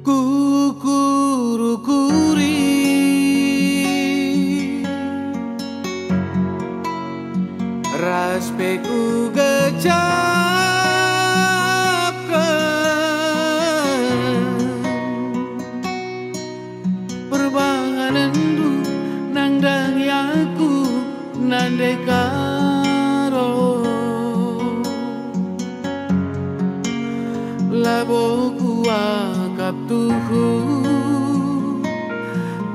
Kukuru-kuri raspeku gecapkan perbahananku nang dangi aku nandekaro laboku akap tuhu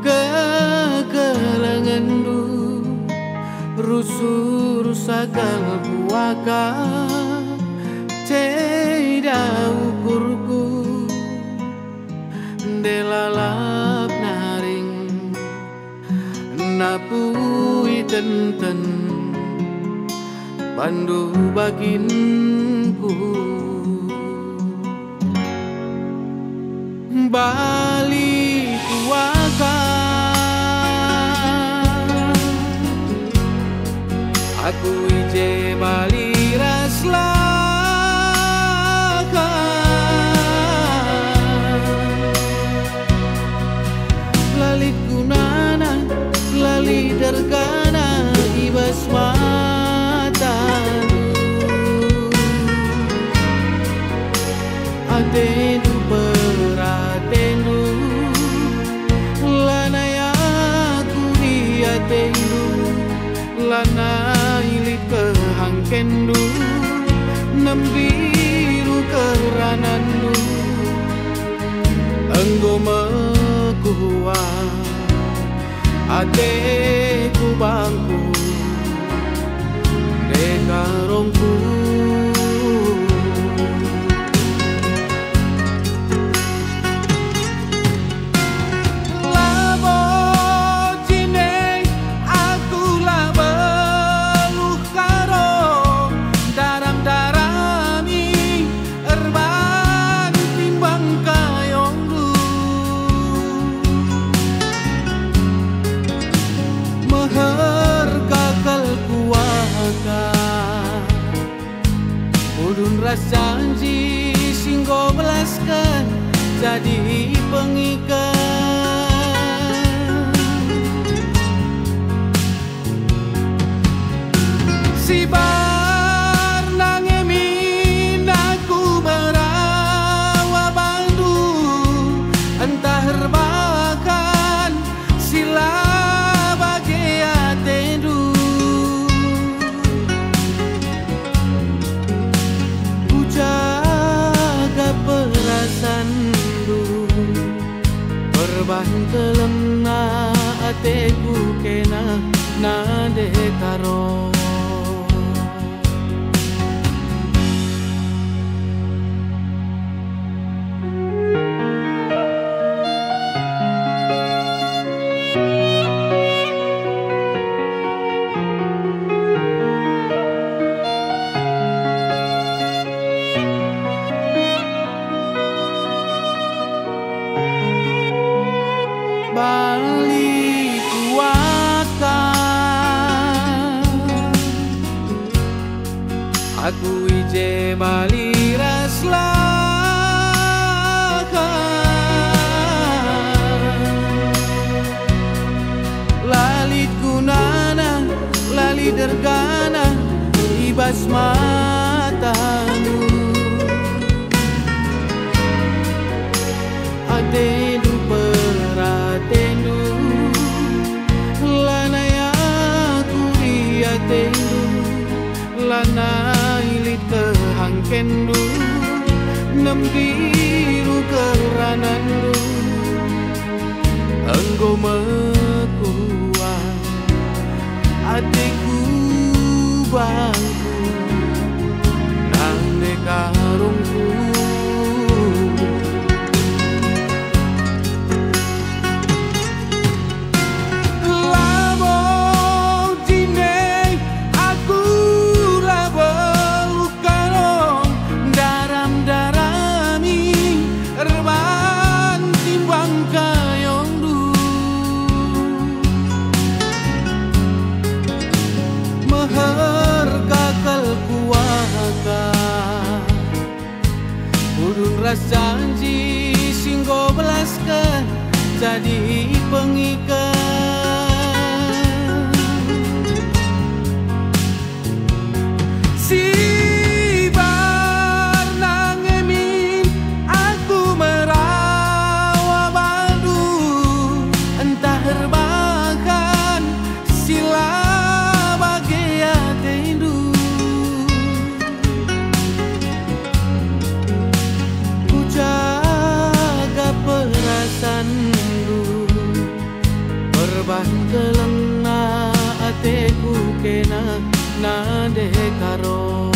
kekelangandu rusu-rusakal buaka tidak ukurku delalap naring napui tenten pandu baginku bali kuakan aku ije bali raslakan lali kunana lali dergana ibas mataku atendu peratendu lana yaku diatendu lana ilit kehangkendu nembiru keranandu enggo mekuat ateku bangku dekarongku udun rasanji singgo belaskan jadi pengikat si bar nangemin aku berawa bandu entah herbakan sila bagia tendu perasandu perbahan telemna ateku kena nadekaro bali kuakan aku ije bali raslakan lalit kunana lali dergana ibas matamu atendu peratendu lana yaku diatendu lana ilit kehangkendu nembiru keranandu enggo mekuat ateku bangku nang dekarungku harga jadi pengikat. Sibar nangemin aku merawa badu, entah herbakan sila bagia tendu. Ku jaga perasaanku, korban kelengna ateku kena nade karo.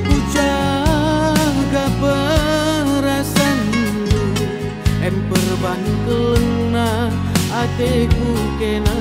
Ku jaga perasaanku, perban kelengna ateku kena